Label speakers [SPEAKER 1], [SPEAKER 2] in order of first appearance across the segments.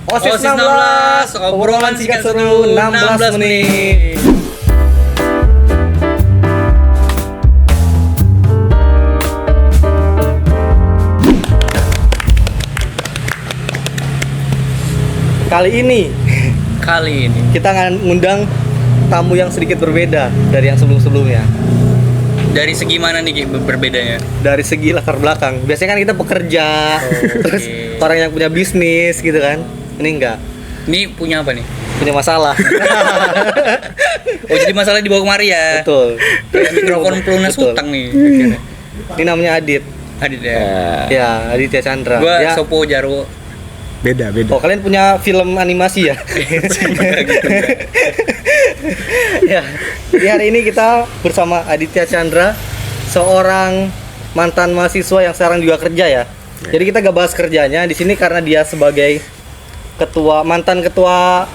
[SPEAKER 1] OSIS 16, obrolan singkat seru 16 menit. Kali ini kita akan ngundang tamu yang sedikit berbeda dari yang sebelum-sebelumnya.
[SPEAKER 2] Dari segi mana nih berbedanya?
[SPEAKER 1] Dari segi latar belakang. Biasanya kan kita pekerja, terus orang yang punya bisnis gitu kan. Ini enggak.
[SPEAKER 2] Ini punya apa nih?
[SPEAKER 1] Punya masalah.
[SPEAKER 2] Oh, jadi masalah dibawa kemari ya?
[SPEAKER 1] Betul.
[SPEAKER 2] Kayak mikrofon pelunas
[SPEAKER 1] Betul.
[SPEAKER 2] hutang nih.
[SPEAKER 1] Ini namanya Adit.
[SPEAKER 2] Adit ya?
[SPEAKER 1] Ya, Aditya Chandra.
[SPEAKER 2] Gua
[SPEAKER 1] Ya.
[SPEAKER 2] Sopo Jarwo.
[SPEAKER 3] Beda.
[SPEAKER 1] Oh, kalian punya film animasi ya? Ya. Jadi hari ini kita bersama Aditya Chandra, seorang mantan mahasiswa yang sekarang juga kerja ya. Jadi kita gak bahas kerjanya di sini karena dia sebagai mantan ketua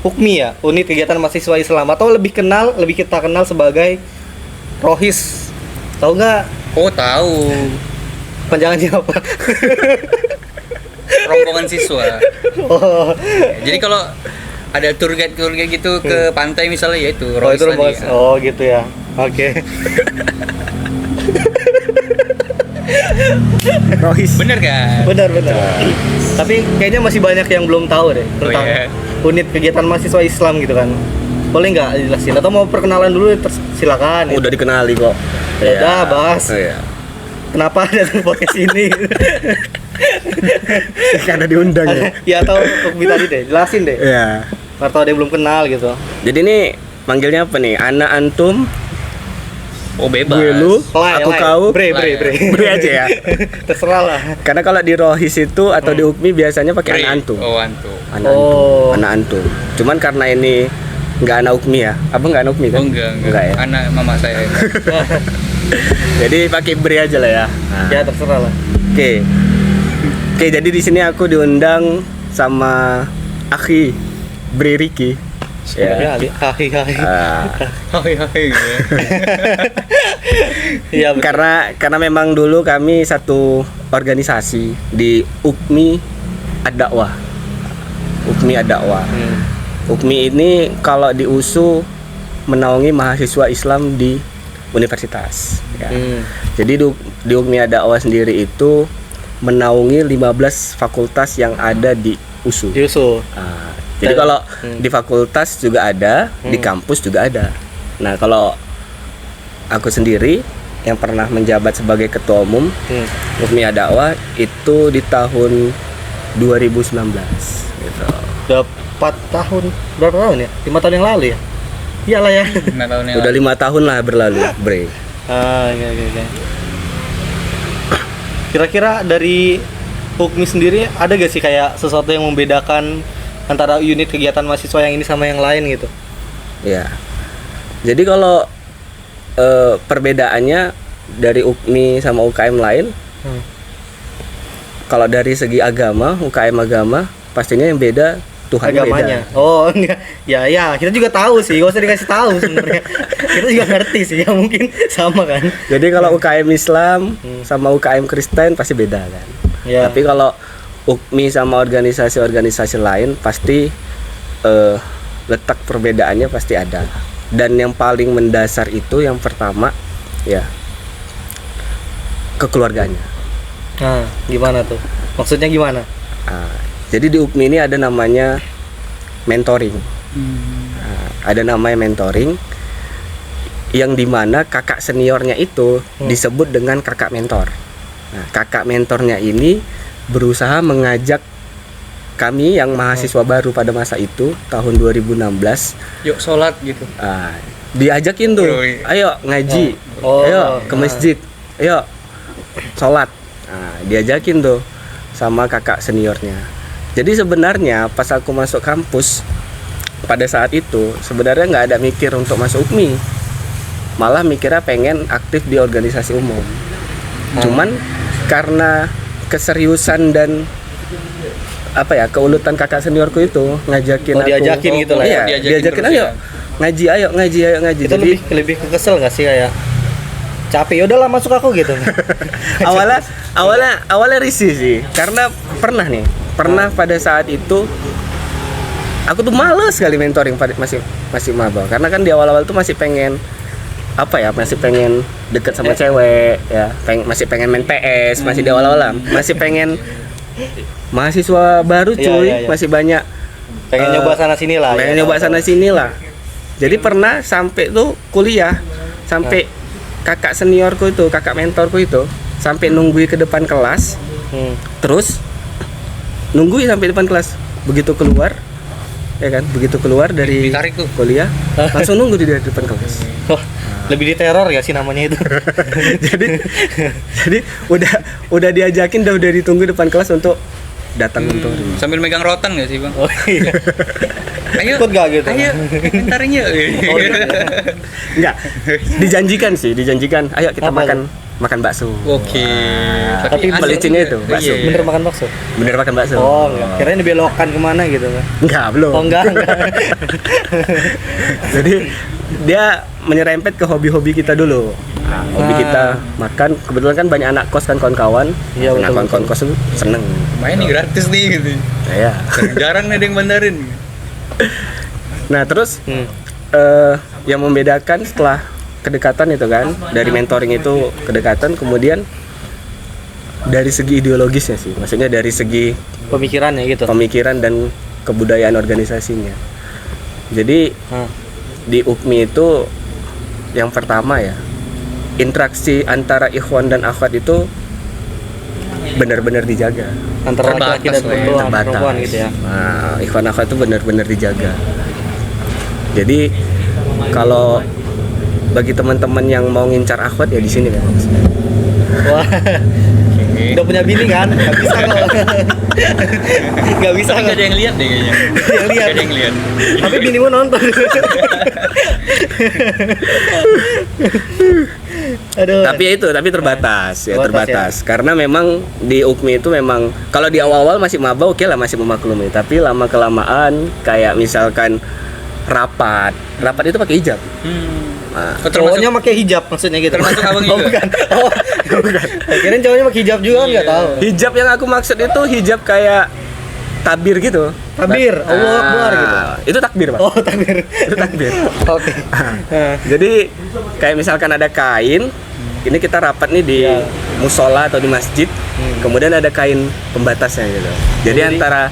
[SPEAKER 1] Hukmi ya, Unit Kegiatan Mahasiswa Islam, atau lebih kita kenal sebagai Rohis. Tahu nggak?
[SPEAKER 2] Oh, tahu.
[SPEAKER 1] Panjangannya apa?
[SPEAKER 2] Rombongan siswa.
[SPEAKER 1] Oh.
[SPEAKER 2] Jadi kalau ada tour guide gitu ke pantai misalnya, ya itu
[SPEAKER 1] Oh,
[SPEAKER 2] Rohis
[SPEAKER 1] itu
[SPEAKER 2] tadi. Ya.
[SPEAKER 1] Oh, gitu ya. Oke.
[SPEAKER 3] Rohis.
[SPEAKER 2] Bener kan?
[SPEAKER 1] Benar. Tapi kayaknya masih banyak yang belum tahu deh tentang
[SPEAKER 2] iya.
[SPEAKER 1] Unit Kegiatan Mahasiswa Islam gitu kan. Boleh nggak dijelasin atau mau perkenalan dulu? Silakan.
[SPEAKER 3] Udah dikenali kok.
[SPEAKER 1] Ya udah, bahas.
[SPEAKER 3] Oh, iya.
[SPEAKER 1] Kenapa ada di podcast ini?
[SPEAKER 3] Karena diundang ya.
[SPEAKER 1] Ya, atau Hukmi tadi deh, jelasin deh.
[SPEAKER 3] Iya.
[SPEAKER 1] Atau ada yang belum kenal gitu.
[SPEAKER 3] Jadi ini manggilnya apa nih? Anak antum,
[SPEAKER 2] Oh, bebas.
[SPEAKER 3] gue lu, aku kau.
[SPEAKER 1] Bre.
[SPEAKER 3] Bre aja ya.
[SPEAKER 1] Terserah lah.
[SPEAKER 3] Karena kalau di Rohis itu atau di Ukmi biasanya pakai anak antum.
[SPEAKER 2] Oh, antum.
[SPEAKER 3] Anak antum. Cuman karena ini nggak anak Ukmi ya. Apa nggak anak Ukmi kan?
[SPEAKER 2] Oh, enggak.
[SPEAKER 3] ya.
[SPEAKER 2] Anak mama saya.
[SPEAKER 3] Jadi pakai Bre aja lah ya. Nah.
[SPEAKER 1] Ya, terserah lah.
[SPEAKER 3] Oke, jadi di sini aku diundang sama Akhi Bre Riki.
[SPEAKER 1] Ya, hai.
[SPEAKER 3] Ah,
[SPEAKER 2] Hai.
[SPEAKER 1] Iya, betul.
[SPEAKER 3] karena memang dulu kami satu organisasi di Ukmi Ad-Dakwah. Ukmi Ad-Dakwah. Ukmi ini kalau di USU menaungi mahasiswa Islam di universitas. Ya. Jadi di Ukmi Ad-Dakwah sendiri itu menaungi 15 fakultas yang ada di USU.
[SPEAKER 1] Yusuf.
[SPEAKER 3] Jadi kalau di fakultas juga ada, di kampus juga ada. Nah, kalau aku sendiri yang pernah menjabat sebagai ketua umum Ukmi Ad-Dakwah itu di tahun 2019 gitu.
[SPEAKER 1] Udah 4 tahun, berapa tahun ya? 5 tahun yang lalu ya? Iyalah ya.
[SPEAKER 2] 5 tahun yang
[SPEAKER 3] Udah
[SPEAKER 2] lalu.
[SPEAKER 3] 5 tahun lah berlalu, Bre.
[SPEAKER 1] Oke. Kira-kira dari Hukmi sendiri ada gak sih kayak sesuatu yang membedakan antara unit kegiatan mahasiswa yang ini sama yang lain gitu?
[SPEAKER 3] Ya. Jadi kalau perbedaannya dari Ukmi sama UKM lain, kalau dari segi agama, UKM agama pastinya yang beda Tuhan
[SPEAKER 1] Agamanya.
[SPEAKER 3] beda.
[SPEAKER 1] Oh, enggak. Ya, kita juga tahu sih, gak usah dikasih tahu sebenarnya. Kita juga ngerti sih, ya mungkin sama kan.
[SPEAKER 3] Jadi kalau UKM Islam sama UKM Kristen pasti beda kan.
[SPEAKER 1] Ya.
[SPEAKER 3] Tapi kalau Ukmi sama organisasi-organisasi lain pasti letak perbedaannya pasti ada. Dan yang paling mendasar itu yang pertama ya kekeluarganya.
[SPEAKER 1] Nah, gimana tuh? Maksudnya gimana?
[SPEAKER 3] Jadi di Ukmi ini ada namanya mentoring. Ada namanya mentoring yang dimana kakak seniornya itu disebut dengan kakak mentor. Nah, kakak mentornya ini berusaha mengajak kami yang mahasiswa baru pada masa itu tahun 2016.
[SPEAKER 2] Yuk sholat gitu.
[SPEAKER 3] Diajakin tuh, ayo ngaji, ayo ke masjid, ayo sholat. Diajakin tuh sama kakak seniornya. Jadi sebenarnya pas aku masuk kampus pada saat itu sebenarnya nggak ada mikir untuk masuk Ukmi, malah mikirnya pengen aktif di organisasi umum. Cuman karena keseriusan dan keuletan kakak seniorku itu ngajakin aku.
[SPEAKER 1] Diajakin gitu lah ya.
[SPEAKER 3] Iya, diajakin
[SPEAKER 2] terus
[SPEAKER 3] ayo
[SPEAKER 2] ya.
[SPEAKER 3] ngaji.
[SPEAKER 1] Itu
[SPEAKER 3] Jadi
[SPEAKER 1] lebih ke kesel nggak sih kayak capek, udahlah masuk aku gitu.
[SPEAKER 3] awalnya risih sih karena pernah nih pernah pada saat itu aku tuh males sekali mentoring masih maba, karena kan di awal-awal tuh masih pengen masih pengen deket sama cewek ya, masih pengen main PS, masih di awal-awal, masih pengen mahasiswa baru cuy,
[SPEAKER 1] Iya.
[SPEAKER 3] masih banyak
[SPEAKER 1] Pengen nyoba sana sini lah.
[SPEAKER 3] pengen nyoba sana sini lah. Jadi pernah sampai tuh kuliah, sampai kakak seniorku itu, kakak mentorku itu sampai nungguin ke depan kelas, terus nungguin sampai depan kelas, begitu keluar ya kan, begitu keluar dari
[SPEAKER 2] Ditarik tuh.
[SPEAKER 3] kuliah langsung nunggu di depan kelas.
[SPEAKER 1] Wah, lebih diteror ya sih namanya itu.
[SPEAKER 3] jadi udah diajakin, udah ditunggu depan kelas untuk datang mentoring.
[SPEAKER 2] Sambil megang rotan nggak sih bang?
[SPEAKER 1] Oh iya.
[SPEAKER 2] Ayo,
[SPEAKER 1] Ikut gak gitu?
[SPEAKER 2] ayo, mentaringnya.
[SPEAKER 1] Oh, iya.
[SPEAKER 3] Enggak, dijanjikan, ayo kita
[SPEAKER 1] Apa
[SPEAKER 3] makan bakso.
[SPEAKER 2] Oke.
[SPEAKER 1] Tapi
[SPEAKER 2] asik
[SPEAKER 3] pelicinnya
[SPEAKER 2] juga.
[SPEAKER 3] itu, bakso.
[SPEAKER 2] Iya.
[SPEAKER 1] Bener makan bakso?
[SPEAKER 3] Bener makan bakso.
[SPEAKER 1] Oh enggak, kirain dibelokkan kemana gitu kan.
[SPEAKER 3] Enggak, belum.
[SPEAKER 1] Oh enggak.
[SPEAKER 3] Jadi dia menyerempet ke hobi-hobi kita dulu. Hobi kita makan, kebetulan kan banyak anak kos kan, kawan-kawan.
[SPEAKER 1] Iya,
[SPEAKER 3] Nah,
[SPEAKER 1] betul,
[SPEAKER 3] kawan-kawan kos tuh seneng.
[SPEAKER 2] Main nih gratis nih gitu.
[SPEAKER 3] Ya.
[SPEAKER 2] Jarang nih ada yang bandarin.
[SPEAKER 3] Nah, terus yang membedakan setelah kedekatan itu kan, dari mentoring itu kedekatan, kemudian dari segi ideologisnya sih, maksudnya dari segi
[SPEAKER 1] Pemikirannya gitu.
[SPEAKER 3] pemikiran dan kebudayaan organisasinya. Jadi di UKMI itu yang pertama ya, interaksi antara ikhwan dan akhwat itu benar-benar dijaga,
[SPEAKER 1] Antara laki-laki dan
[SPEAKER 2] Terbatas lah ya,
[SPEAKER 1] perempuan gitu ya.
[SPEAKER 3] Nah, ikhwan akhwat itu benar-benar dijaga. Jadi kalau bagi teman-teman yang mau ngincar akhwat ya di sini kan.
[SPEAKER 1] Wah. Udah punya bini kan? Gak bisa kok. Gak bisa
[SPEAKER 2] Tapi nggak ada yang lihat deh kayaknya.
[SPEAKER 1] Yang lihat.
[SPEAKER 2] Nggak ada yang lihat.
[SPEAKER 1] Tapi binimu nonton. Aduh.
[SPEAKER 3] Tapi terbatas ya,
[SPEAKER 1] Terbatas,
[SPEAKER 3] terbatas. Karena memang di UKMI itu memang kalau di awal-awal masih maba oke lah, masih memaklumi, tapi lama kelamaan kayak misalkan rapat itu pakai hijab. Nah,
[SPEAKER 2] Oh, termasuk
[SPEAKER 1] cowoknya pakai hijab maksudnya gitu.
[SPEAKER 2] Termasuk abang
[SPEAKER 1] Oh,
[SPEAKER 2] juga?
[SPEAKER 1] bukan. Oh, bukan. Kirain cowoknya pakai hijab juga kan enggak tahu.
[SPEAKER 3] hijab yang aku maksud itu hijab kayak tabir gitu.
[SPEAKER 1] Takbir, Allahu Akbar gitu.
[SPEAKER 3] Itu takbir, Pak.
[SPEAKER 1] Oh, takbir.
[SPEAKER 3] Itu takbir.
[SPEAKER 1] Oke.
[SPEAKER 3] Jadi kayak misalkan ada kain, ini kita rapat nih di
[SPEAKER 1] Iya.
[SPEAKER 3] musola atau di masjid, kemudian ada kain pembatasnya gitu. Jadi antara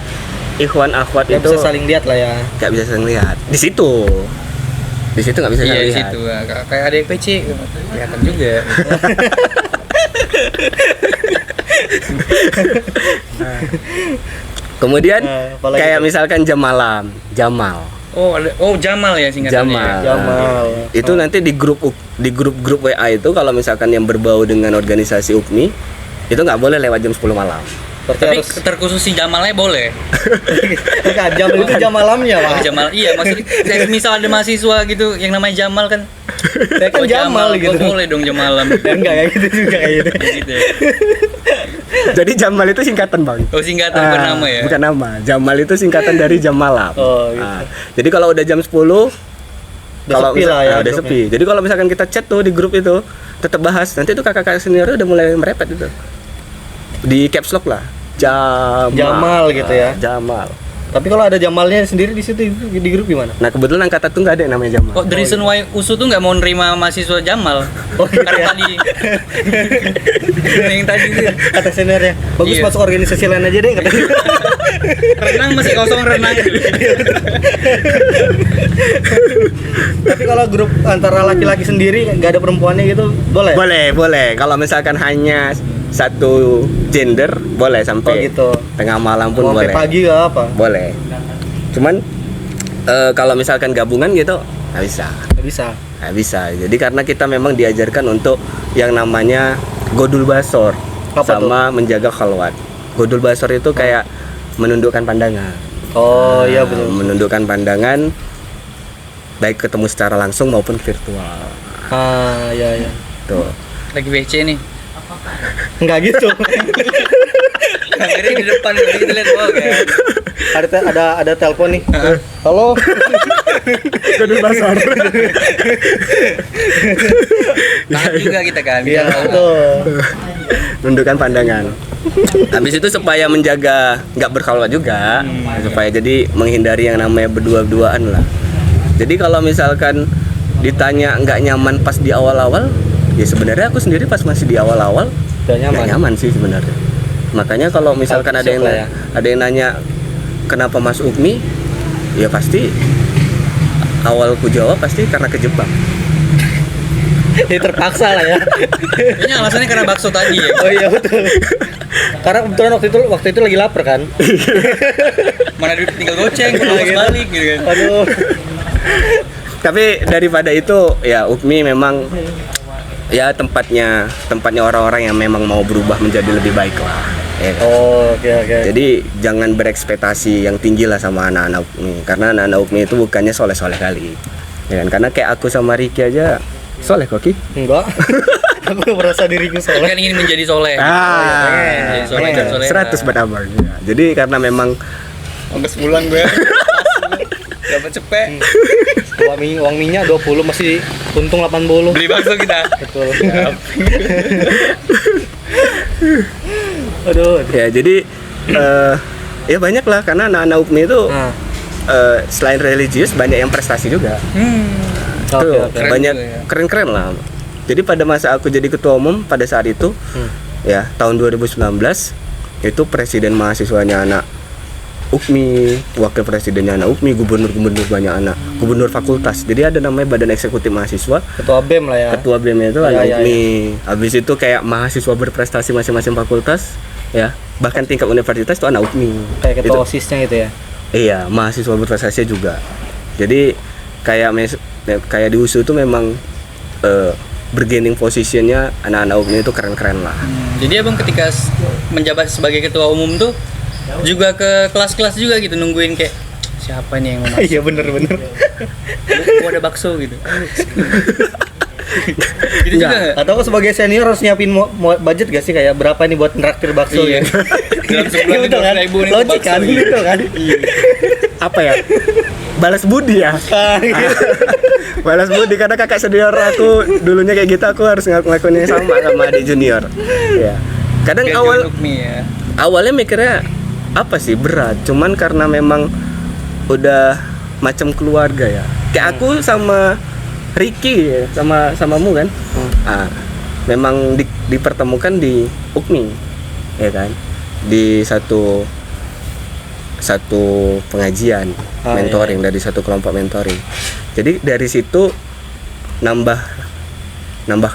[SPEAKER 3] ikhwan akhwat
[SPEAKER 1] Ya
[SPEAKER 3] itu
[SPEAKER 1] bisa saling lihat lah ya.
[SPEAKER 3] nggak bisa saling lihat. Di situ nggak bisa
[SPEAKER 2] Iya
[SPEAKER 3] saling
[SPEAKER 2] di
[SPEAKER 3] lihat.
[SPEAKER 2] situ. Kayak ada yang PC kelihatan juga.
[SPEAKER 3] Kemudian
[SPEAKER 1] apalagi
[SPEAKER 3] kayak
[SPEAKER 1] tuh?
[SPEAKER 3] misalkan jam malam, Jamal.
[SPEAKER 2] Oh, Jamal ya singkatannya.
[SPEAKER 3] Jamal.
[SPEAKER 1] Jamal.
[SPEAKER 3] Itu nanti di grup WA itu kalau misalkan yang berbau dengan organisasi UKMI itu nggak boleh lewat jam 10 malam.
[SPEAKER 1] Berarti
[SPEAKER 2] Tapi
[SPEAKER 1] harus
[SPEAKER 2] terkhusus si Jamalnya boleh.
[SPEAKER 1] bukan jam itu jam malamnya, Pak.
[SPEAKER 2] Jamal, iya maksudnya kayak misal ada mahasiswa gitu yang namanya Jamal kan.
[SPEAKER 1] Saya kan
[SPEAKER 2] Oh,
[SPEAKER 1] Jamal
[SPEAKER 2] gua
[SPEAKER 1] gitu.
[SPEAKER 2] boleh dong jam malam.
[SPEAKER 1] Ya, enggak kayak gitu juga kayak gitu.
[SPEAKER 2] Gitu ya.
[SPEAKER 3] Jadi Jamal itu singkatan, Bang.
[SPEAKER 2] Oh singkatan bukan
[SPEAKER 3] Ah,
[SPEAKER 2] nama ya.
[SPEAKER 3] Bukan nama. Jamal itu singkatan dari jam malam.
[SPEAKER 1] Oh, gitu.
[SPEAKER 3] Ah, jadi kalau udah jam 10 kalau
[SPEAKER 1] sepi lah ya
[SPEAKER 3] udah
[SPEAKER 1] grupnya.
[SPEAKER 3] sepi. Jadi kalau misalkan kita chat tuh di grup itu tetap bahas. Nanti tuh kakak-kakak senior udah mulai merepet itu. Di caps lock lah.
[SPEAKER 1] Jamal gitu ya.
[SPEAKER 3] Jamal.
[SPEAKER 1] Tapi kalau ada Jamalnya sendiri di situ di grup gimana?
[SPEAKER 3] Nah, kebetulan angkatan tuh nggak ada yang namanya Jamal.
[SPEAKER 2] Kok the reason why USU tuh nggak mau nerima mahasiswa Jamal?
[SPEAKER 1] Oh, gitu
[SPEAKER 2] Karena
[SPEAKER 1] ya?
[SPEAKER 2] tadi yang tadi tuh
[SPEAKER 1] Kata seniornya, bagus
[SPEAKER 2] Iya.
[SPEAKER 1] masuk organisasi lain aja deh katanya.
[SPEAKER 2] renang masih kosong renang.
[SPEAKER 1] Tapi kalau grup antara laki-laki sendiri nggak ada perempuannya gitu, boleh?
[SPEAKER 3] Boleh. Kalau misalkan hanya satu gender, boleh sampai
[SPEAKER 1] Oh, gitu.
[SPEAKER 3] tengah malam pun
[SPEAKER 1] Mau sampai
[SPEAKER 3] boleh.
[SPEAKER 1] pagi nggak apa?
[SPEAKER 3] Boleh. Cuman kalau misalkan gabungan gitu nggak bisa.
[SPEAKER 1] Nggak bisa.
[SPEAKER 3] Nggak bisa. Jadi karena kita memang diajarkan untuk yang namanya godul basor
[SPEAKER 1] Apa
[SPEAKER 3] sama menjaga khalwat. Godul basor itu kayak menundukkan pandangan.
[SPEAKER 1] Oh iya betul.
[SPEAKER 3] Menundukkan pandangan baik ketemu secara langsung maupun virtual.
[SPEAKER 1] Ah iya.
[SPEAKER 3] Tuh.
[SPEAKER 2] Lagi WC nih.
[SPEAKER 1] Nggak gitu.
[SPEAKER 2] Kameranya di depan jadi kita lihat wow kan.
[SPEAKER 1] ada telepon nih. Halo.
[SPEAKER 3] Godul basor.
[SPEAKER 2] Tahan juga kita kan.
[SPEAKER 1] Iya
[SPEAKER 2] Kita tahu.
[SPEAKER 1] betul.
[SPEAKER 3] nundukkan pandangan. Habis itu supaya menjaga nggak berkhalwat juga, supaya jadi menghindari yang namanya berdua-duaan lah. Jadi kalau misalkan ditanya nggak nyaman pas di awal-awal, ya sebenarnya aku sendiri pas masih di awal-awal nggak nyaman sih sebenarnya. Makanya kalau misalkan ada yang nanya kenapa Mas Ukmi, ya pasti awalku jawab pasti karena kejebak.
[SPEAKER 1] Ya terpaksa lah ya.
[SPEAKER 2] Kayaknya alasannya karena bakso tadi ya.
[SPEAKER 1] Oh iya betul. Karena kebetulan waktu itu lagi lapar kan.
[SPEAKER 2] Mana duit tinggal goceng, kalau harus balik gitu kan.
[SPEAKER 1] Aduh.
[SPEAKER 3] Tapi daripada itu ya Ukmi memang ya tempatnya orang-orang yang memang mau berubah menjadi lebih baik lah. Ya kan?
[SPEAKER 1] Oh, oke.
[SPEAKER 3] Jadi jangan berekspektasi yang tinggi lah sama anak-anak Ukmi, karena anak-anak Ukmi itu bukannya soleh-soleh kali. Ya kan? Karena kayak aku sama Ricky aja soleh kok Ki?
[SPEAKER 1] Enggak. Aku merasa diriku
[SPEAKER 2] Kan
[SPEAKER 1] soleh.
[SPEAKER 2] ingin menjadi soleh.
[SPEAKER 3] Ah,
[SPEAKER 2] Jadi soleh.
[SPEAKER 3] 100 beramal. Jadi karena memang
[SPEAKER 2] Sampai sebulan gue. Dapat cepet.
[SPEAKER 1] Uang minyak 20 masih untung 80.
[SPEAKER 2] Beli bakso kita.
[SPEAKER 1] Betul. Aduh.
[SPEAKER 3] ya jadi ya banyak lah karena anak-anak Ukmi itu selain religius banyak yang prestasi juga. Tuh,
[SPEAKER 1] Oke.
[SPEAKER 3] banyak
[SPEAKER 2] juga ya.
[SPEAKER 3] keren-keren lah. Jadi pada masa aku jadi ketua umum pada saat itu, ya tahun 2019 itu presiden mahasiswanya anak Ukmi, wakil presidennya anak Ukmi, gubernur banyak anak, gubernur fakultas. Jadi ada namanya badan eksekutif mahasiswa.
[SPEAKER 1] Ketua BEM lah ya.
[SPEAKER 3] Ketua BEM itu
[SPEAKER 1] Ya,
[SPEAKER 3] anak
[SPEAKER 1] ya,
[SPEAKER 3] Ukmi. Habis itu kayak mahasiswa berprestasi masing-masing fakultas, ya bahkan tingkat universitas itu anak Ukmi.
[SPEAKER 1] Kayak ketua
[SPEAKER 3] Itu.
[SPEAKER 1] OSIS-nya gitu ya.
[SPEAKER 3] Iya, mahasiswa berprestasi juga. Jadi kayak di USU itu memang bergaining positionnya anak-anak Ukmi itu keren-keren lah.
[SPEAKER 2] Jadi abang ketika menjabat sebagai ketua umum tuh juga ke kelas-kelas juga gitu nungguin kayak siapa nih yang mau masuk?
[SPEAKER 1] Iya bener.
[SPEAKER 2] Gua ada bakso gitu. Gitu juga nggak?
[SPEAKER 1] Atau aku sebagai senior harus nyiapin budget gak sih kayak berapa nih buat nraktir bakso
[SPEAKER 2] Iya.
[SPEAKER 1] gitu.
[SPEAKER 2] Dalam sebulan
[SPEAKER 1] Betul kan?
[SPEAKER 2] 2.000 nih
[SPEAKER 1] Logik
[SPEAKER 2] bakso
[SPEAKER 1] kan?
[SPEAKER 2] gitu.
[SPEAKER 1] Gitu kan?
[SPEAKER 3] Apa ya? Balas budi ya. Balas budi karena kakak senior aku dulunya kayak gitu, aku harus ngelakuin yang sama adik junior. Ya. Kadang
[SPEAKER 2] Biar
[SPEAKER 3] awal
[SPEAKER 2] join Ukmi ya.
[SPEAKER 3] awalnya mikirnya apa sih berat, cuman karena memang udah macam keluarga ya. Kayak aku sama Ricky ya, samamu kan. Memang dipertemukan di Ukmi, ya kan? Di satu pengajian mentoring dari satu kelompok mentoring. Jadi dari situ nambah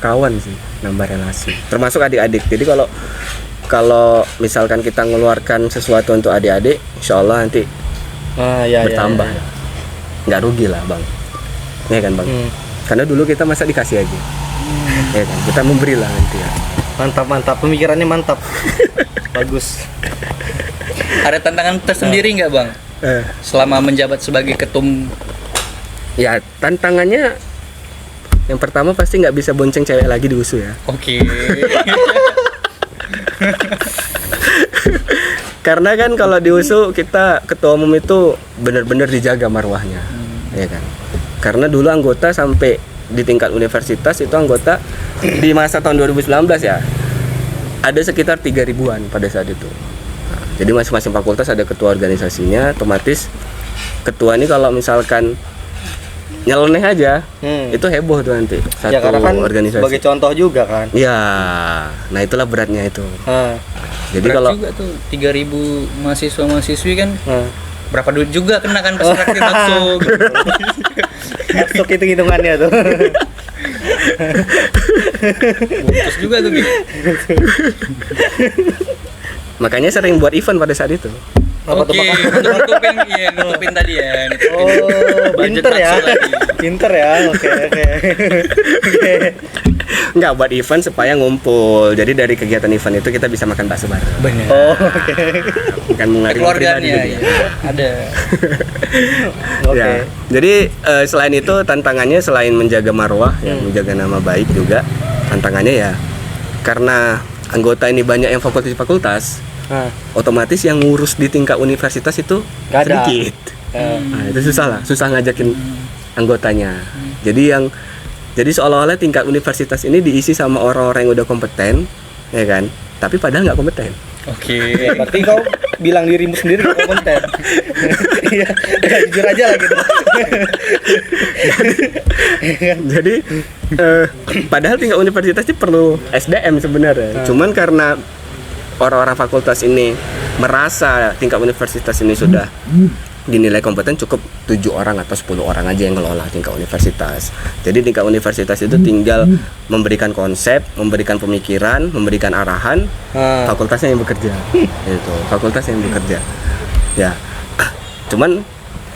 [SPEAKER 3] kawan sih, nambah relasi. Termasuk adik-adik. Jadi kalau misalkan kita ngeluarkan sesuatu untuk adik-adik, insya Allah nanti bertambah. Nggak rugi lah bang, ya kan bang? Karena dulu kita masa dikasih aja, ya kan? Kita memberi lah nanti ya.
[SPEAKER 1] Mantap, pemikirannya mantap. Bagus.
[SPEAKER 2] Ada tantangan tersendiri nggak bang selama menjabat sebagai ketum?
[SPEAKER 3] Ya tantangannya yang pertama pasti nggak bisa bonceng cewek lagi di USU ya.
[SPEAKER 2] Oke.
[SPEAKER 3] Karena kan kalau di USU kita ketua umum itu benar-benar dijaga marwahnya, ya kan? Karena dulu anggota sampai di tingkat universitas itu anggota di masa tahun 2019 ya ada sekitar 3.000-an pada saat itu. Nah, jadi masing-masing fakultas ada ketua organisasinya, otomatis ketua ini kalau misalkan nyeleneh aja itu heboh tuh nanti satu
[SPEAKER 1] Ya karena kan
[SPEAKER 3] organisasi.
[SPEAKER 1] sebagai contoh juga kan.
[SPEAKER 3] Ya, nah itulah beratnya itu. Jadi
[SPEAKER 2] Berat
[SPEAKER 3] kalau
[SPEAKER 2] juga tuh 3.000 mahasiswa-mahasiswi kan berapa duit juga kena kan pas traktir bakso gitu.
[SPEAKER 1] Masuk hitungannya tuh.
[SPEAKER 2] Bungkus juga tuh gitu.
[SPEAKER 3] makanya sering buat event pada saat itu.
[SPEAKER 2] Oke, untuk nutupin tadi ya.
[SPEAKER 1] Oh,
[SPEAKER 2] Budget
[SPEAKER 1] pinter ya.
[SPEAKER 2] bakso lagi.
[SPEAKER 1] Pinter ya. Oke.
[SPEAKER 3] Nggak, buat event supaya ngumpul. Jadi dari kegiatan event itu kita bisa makan bakso bareng.
[SPEAKER 2] Benar.
[SPEAKER 1] Oh, oke.
[SPEAKER 3] Bukan mengalir pribadi
[SPEAKER 2] Keluarganya
[SPEAKER 3] gitu
[SPEAKER 2] ya.
[SPEAKER 3] ya.
[SPEAKER 2] Ada.
[SPEAKER 1] Oke.
[SPEAKER 3] Ya. Jadi selain itu tantangannya selain menjaga marwah, ya, menjaga nama baik juga tantangannya ya karena anggota ini banyak yang fakultas, otomatis yang ngurus di tingkat universitas itu
[SPEAKER 1] Nggak ada.
[SPEAKER 3] sedikit. Nah, itu susah ngajakin anggotanya. Jadi seolah-olah tingkat universitas ini diisi sama orang-orang yang udah kompeten, ya kan? tapi padahal nggak kompeten.
[SPEAKER 2] Oke.
[SPEAKER 1] Ya, berarti kau bilang dirimu sendiri gak kompeten. Iya, ya, jujur aja lah gitu.
[SPEAKER 3] Jadi padahal tingkat universitas itu perlu SDM sebenarnya. Cuman karena orang-orang fakultas ini merasa tingkat universitas ini sudah dinilai kompeten, cukup 7 orang atau 10 orang aja yang ngelola tingkat universitas. Jadi tingkat universitas itu tinggal memberikan konsep, memberikan pemikiran, memberikan arahan, fakultasnya yang bekerja. Itu, fakultasnya yang bekerja. Ya. Cuman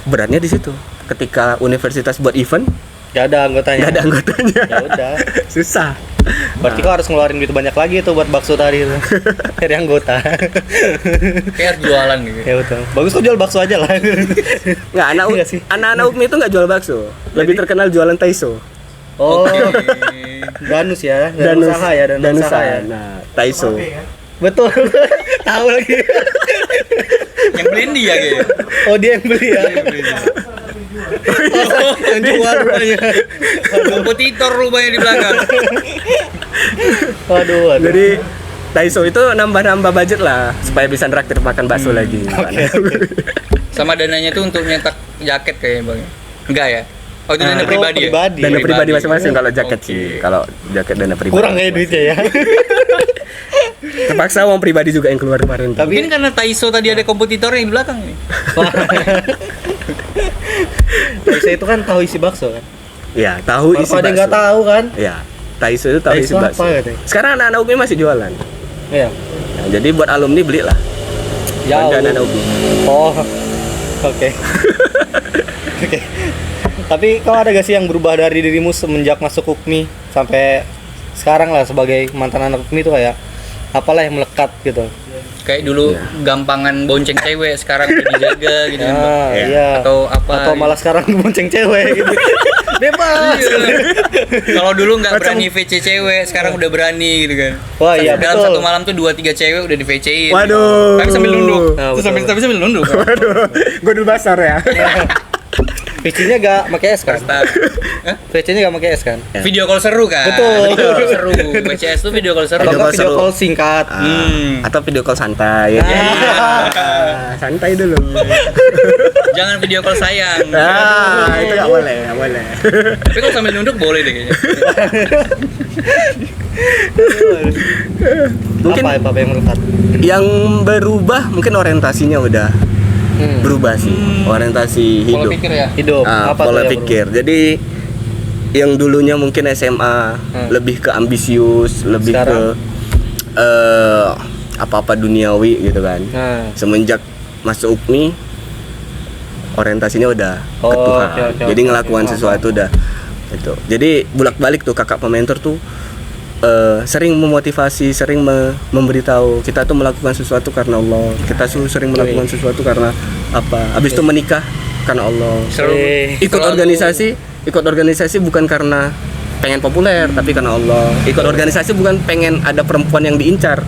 [SPEAKER 3] beratnya di situ. Ketika universitas buat event,
[SPEAKER 1] Gak ada anggotanya.
[SPEAKER 3] nggak ada anggotanya.
[SPEAKER 1] Ya udah.
[SPEAKER 3] Susah.
[SPEAKER 1] Berarti kau harus ngeluarin duit banyak lagi tuh buat bakso tadi itu. Dari anggota.
[SPEAKER 2] Kayak jualan gitu.
[SPEAKER 1] Ya betul. Bagus kau jual bakso aja lah.
[SPEAKER 3] Nggak,
[SPEAKER 1] Iya sih.
[SPEAKER 3] anak-anak UKMI itu nggak jual bakso. Lebih terkenal jualan taiso.
[SPEAKER 1] Oh,
[SPEAKER 2] Oke.
[SPEAKER 1] danus ya, dan usaha ya, dan usaha ya.
[SPEAKER 3] Nah, taiso.
[SPEAKER 1] Betul. Tahu lagi.
[SPEAKER 2] Yang beliin dia kayaknya.
[SPEAKER 1] Oh, dia yang beli ya. Yang jual rupanya.
[SPEAKER 2] Kompetitor rumahnya di belakang.
[SPEAKER 1] Waduh.
[SPEAKER 3] Jadi Taiso itu nambah-nambah budget lah supaya bisa nraktir makan bakso lagi.
[SPEAKER 2] Sama dananya tuh untuk nyetak jaket kayaknya bang. Enggak ya? Oh itu dana
[SPEAKER 1] Nah,
[SPEAKER 2] pribadi ya?
[SPEAKER 3] Dana pribadi masing-masing kalau jaket
[SPEAKER 2] Oke.
[SPEAKER 3] sih. Kalau jaket dana pribadi.
[SPEAKER 1] Kurang kayak duitnya ya.
[SPEAKER 3] Terpaksa uang pribadi juga yang keluar kemarin.
[SPEAKER 1] Tapi-
[SPEAKER 2] Mungkin karena Taiso tadi ada kompetitornya di belakang nih.
[SPEAKER 1] Taiso itu kan tahu isi bakso kan.
[SPEAKER 3] Ya, tahu isi
[SPEAKER 1] Kalau ada yang nggak
[SPEAKER 3] bakso.
[SPEAKER 1] tahu kan.
[SPEAKER 3] Ya, Taiso itu tahu isi
[SPEAKER 1] Taiso
[SPEAKER 3] bakso.
[SPEAKER 1] apa katanya?
[SPEAKER 3] Sekarang anak-anak UKMI masih jualan.
[SPEAKER 1] Iya.
[SPEAKER 3] Nah, jadi buat alumni belilah.
[SPEAKER 1] Jauh.
[SPEAKER 3] Buat anak-anak UKMI.
[SPEAKER 1] Oh. Oke. Oke. Tapi kau ada gak sih yang berubah dari dirimu semenjak masuk UKMI sampai sekarang lah sebagai mantan anak UKMI itu kayak apalah yang melekat gitu.
[SPEAKER 2] Kayak dulu
[SPEAKER 3] Iya.
[SPEAKER 2] gampangan bonceng cewek, sekarang udah dijaga gitu kan, Bang.
[SPEAKER 1] Ah,
[SPEAKER 3] Iya.
[SPEAKER 1] iya.
[SPEAKER 2] Atau apa?
[SPEAKER 1] Atau malah sekarang bonceng cewek gitu. Bebas.
[SPEAKER 2] Kalau dulu nggak
[SPEAKER 3] Macam-
[SPEAKER 2] berani VC cewek, sekarang udah berani gitu kan.
[SPEAKER 1] Wah, iya
[SPEAKER 2] Dalam
[SPEAKER 1] betul.
[SPEAKER 2] satu malam tuh 2-3 cewek udah di VC-in.
[SPEAKER 3] Waduh.
[SPEAKER 2] Tapi sambil nunduk.
[SPEAKER 1] Ah,
[SPEAKER 2] Terus
[SPEAKER 1] betul.
[SPEAKER 2] sambil nunduk.
[SPEAKER 3] Waduh, gue dulu basar ya.
[SPEAKER 1] VC-nya gak pakai es kan?
[SPEAKER 2] Start. Hah?
[SPEAKER 1] VC-nya gak pakai es kan?
[SPEAKER 2] Video call seru kan?
[SPEAKER 1] Betul.
[SPEAKER 2] Video call seru. VCS tuh video call seru.
[SPEAKER 1] Atau
[SPEAKER 3] Video
[SPEAKER 1] nggak
[SPEAKER 3] call
[SPEAKER 1] video
[SPEAKER 3] seru.
[SPEAKER 1] call singkat?
[SPEAKER 3] Atau video call santai. Santai dulu.
[SPEAKER 2] Jangan video call sayang.
[SPEAKER 3] Itu nggak boleh.
[SPEAKER 2] Tapi kalau sambil nunduk boleh deh kayaknya.
[SPEAKER 3] Mungkin
[SPEAKER 1] apa yang melekat?
[SPEAKER 3] yang berubah mungkin orientasinya udah berubah sih, orientasi
[SPEAKER 2] Pola
[SPEAKER 3] hidup.
[SPEAKER 2] pikir ya.
[SPEAKER 1] Hidup. Apa
[SPEAKER 3] Pola
[SPEAKER 1] tuh yang
[SPEAKER 3] pikir. Jadi yang dulunya mungkin SMA lebih ke ambisius, lebih
[SPEAKER 1] Sekarang?
[SPEAKER 3] ke apa-apa duniawi gitu kan.
[SPEAKER 1] Nah.
[SPEAKER 3] Semenjak masuk UKMI orientasinya udah ke
[SPEAKER 1] Oh,
[SPEAKER 3] Tuhan.
[SPEAKER 1] oke,
[SPEAKER 3] Jadi
[SPEAKER 1] oke.
[SPEAKER 3] ngelakuin sesuatu udah itu. Jadi bolak-balik tuh kakak pementor tuh sering memotivasi, sering memberitahu kita tuh melakukan sesuatu karena Allah. Kita tuh sering melakukan sesuatu karena apa? Habis itu menikah karena Allah.
[SPEAKER 2] Selalu
[SPEAKER 3] Ikut organisasi bukan karena pengen populer, tapi karena Allah. Ikut organisasi bukan pengen ada perempuan yang diincar,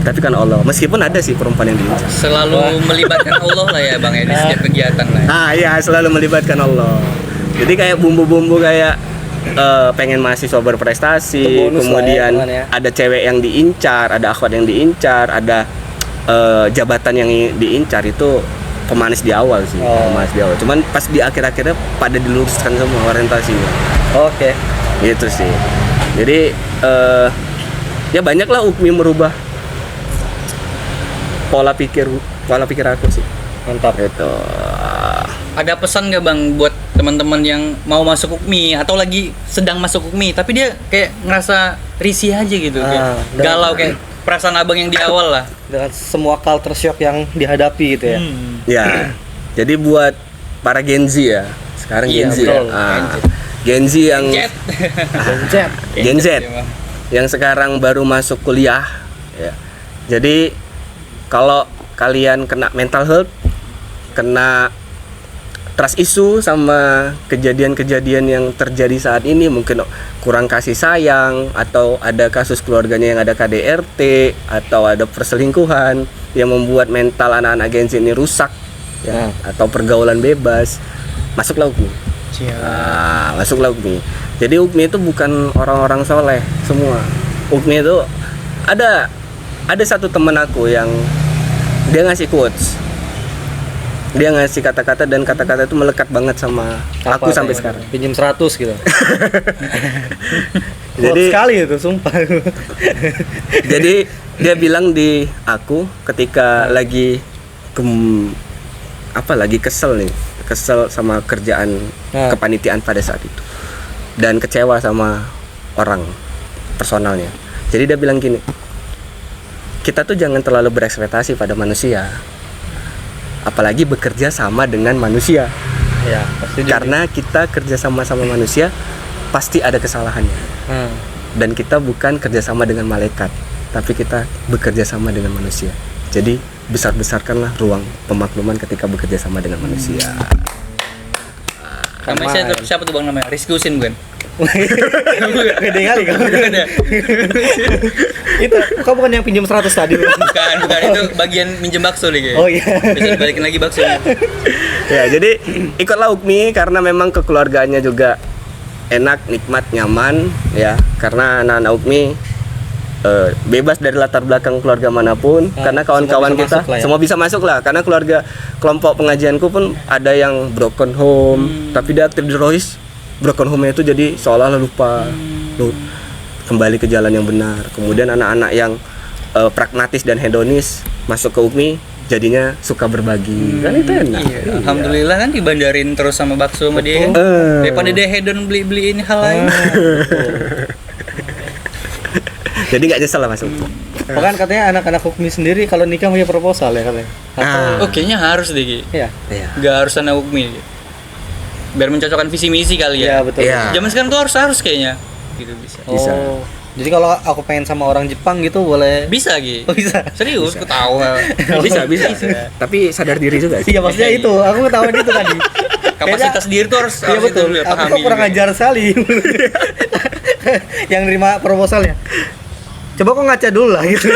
[SPEAKER 3] tapi karena Allah. Meskipun ada sih perempuan yang diincar.
[SPEAKER 2] Selalu melibatkan Allah lah ya Bang ya di setiap kegiatan lah. Ya.
[SPEAKER 3] Ah iya, selalu melibatkan Allah. Jadi kayak bumbu-bumbu kayak pengen mahasiswa berprestasi,
[SPEAKER 1] Itu bonus
[SPEAKER 3] kemudian
[SPEAKER 1] lah ya,
[SPEAKER 3] ada cewek yang diincar, ada akhwat yang diincar, ada jabatan yang diincar, itu pemanis di awal sih, pemanis di awal. Cuman pas di akhir-akhirnya pada diluruskan semua orientasinya.
[SPEAKER 1] Oke.
[SPEAKER 3] Gitu sih. Jadi ya banyak lah UKMI merubah pola pikir aku sih.
[SPEAKER 1] Mantap.
[SPEAKER 3] Gitu.
[SPEAKER 2] Ada pesan nggak Bang buat teman-teman yang mau masuk UKMI atau lagi sedang masuk UKMI tapi dia kayak ngerasa risih aja gitu, kayak galau kayak perasaan Abang yang di awal lah.
[SPEAKER 1] Dengan semua culture shock yang dihadapi gitu ya.
[SPEAKER 3] Ya, jadi buat para Gen Z ya, sekarang
[SPEAKER 1] Iya,
[SPEAKER 3] Gen Z
[SPEAKER 1] betul.
[SPEAKER 3] ya. Gen Z yang
[SPEAKER 2] Jet.
[SPEAKER 1] Jet.
[SPEAKER 3] Gen Z
[SPEAKER 2] Ya, Bang.
[SPEAKER 3] yang sekarang baru masuk kuliah ya. Jadi kalau kalian kena mental health, kena trust issue sama kejadian-kejadian yang terjadi saat ini, mungkin kurang kasih sayang atau ada kasus keluarganya yang ada KDRT atau ada perselingkuhan yang membuat mental anak-anak Gen Z ini rusak ya, atau pergaulan bebas, masuklah UKMI. Masuklah UKMI. Jadi UKMI itu bukan orang-orang soleh semua. UKMI itu ada ada satu temen aku yang dia ngasih quotes, dia ngasih kata-kata dan kata-kata itu melekat banget sama aku sampai sekarang.
[SPEAKER 1] Pinjam 100 gitu.
[SPEAKER 3] Jadi
[SPEAKER 1] sekali itu sumpah.
[SPEAKER 3] jadi dia bilang di aku ketika lagi lagi kesel sama kerjaan kepanitiaan pada saat itu dan kecewa sama orang personalnya. Jadi dia bilang gini, kita tuh jangan terlalu berekspektasi pada manusia, apalagi bekerja sama dengan manusia.
[SPEAKER 1] Ya, pasti
[SPEAKER 3] Karena kita kerja sama manusia pasti ada kesalahannya. Dan kita bukan kerjasama dengan malaikat, tapi kita bekerja sama dengan manusia. Jadi besarkanlah ruang pemakluman ketika bekerja sama dengan manusia.
[SPEAKER 2] Namanya siapa tuh bang namanya? Rizky Husin bukan?
[SPEAKER 1] Gede kali kamu. Itu kamu bukan yang pinjam 100 tadi?
[SPEAKER 2] Bukan itu bagian minjem bakso nih kayak.
[SPEAKER 1] Oh iya.
[SPEAKER 2] Bisa dibalikin lagi bakso.
[SPEAKER 3] Ya, jadi ikutlah UKMI karena memang kekeluargaannya juga enak, nikmat, nyaman ya. Karena anak-anak UKMI bebas dari latar belakang keluarga manapun, karena kawan-kawan kita semua bisa masuk lah. Karena kelompok pengajianku pun ada yang broken home, tapi dia aktif di Rohis. Broken home itu jadi seolah-olah lupa kembali ke jalan yang benar. Kemudian anak-anak yang pragmatis dan hedonis masuk ke UKMI jadinya suka berbagi. Kan itu enak.
[SPEAKER 2] Iya. Alhamdulillah kan dibandarin terus sama bakso sama dia kan. Daripada dia hedon beli-beliin hal lain.
[SPEAKER 3] Jadi nggak nyesel lah masuk.
[SPEAKER 1] Bahkan katanya anak-anak UKMI sendiri kalau nikah punya proposal ya katanya.
[SPEAKER 2] Oh, kayaknya harus deh Ki.
[SPEAKER 1] Iya.
[SPEAKER 2] Gak harus anak UKMI. Biar mencocokkan visi misi kali ya.
[SPEAKER 1] Iya betul.
[SPEAKER 3] Iya.
[SPEAKER 2] Zaman sekarang tuh harus kayaknya. Gitu bisa.
[SPEAKER 1] Oh. Jadi kalau aku pengen sama orang Jepang gitu boleh?
[SPEAKER 2] Bisa Ki.
[SPEAKER 1] Oh, bisa.
[SPEAKER 2] Serius, ketawa.
[SPEAKER 3] bisa. Tapi sadar diri juga sih.
[SPEAKER 1] Iya maksudnya itu. Aku ketahuan itu tadi.
[SPEAKER 2] Kapasitas diri tuh harus
[SPEAKER 1] Iya
[SPEAKER 2] itu
[SPEAKER 1] betul.
[SPEAKER 2] dulu ya,
[SPEAKER 1] Aku
[SPEAKER 2] pahami
[SPEAKER 1] kok kurang
[SPEAKER 2] juga.
[SPEAKER 1] ajar sekali. Yang nerima proposalnya. Coba kok ngaca dulu lah gitu.